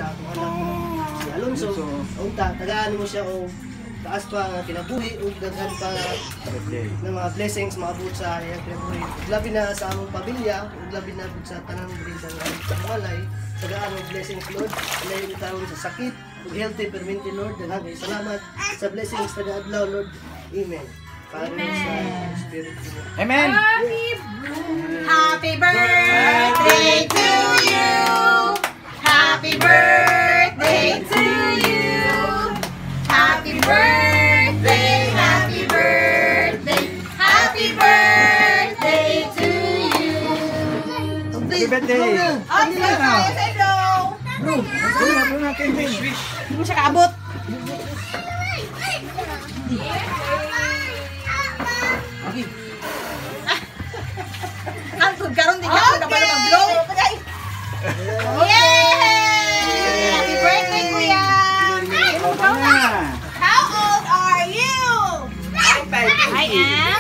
sa akong anak si Alonso. Unta tagaan mo siya o taas pa nga kinabuhi ug daghan pa ng mga blessings maabot sa iyang kinabuhi. Labi na sa among pamilya, ug labi na pud sa tanang bridang malay. Tagaan mo blessings Lord. Layo taon sa sakit ug healthy permanent Lord. Daghan kay salamat sa blessings taga adlaw Lord. Amen. Amen. Amen. Happy birthday to you. Happy birthday to you. Happy birthday, happy birthday, happy birthday to you. Happy birthday. Ang saya sa ilo. Bro, bro na campaign. Hindi mo siya kaabot. Ang karon din ako na pala mag-blow. Yay! Happy birthday, Kuya! How old are you? I am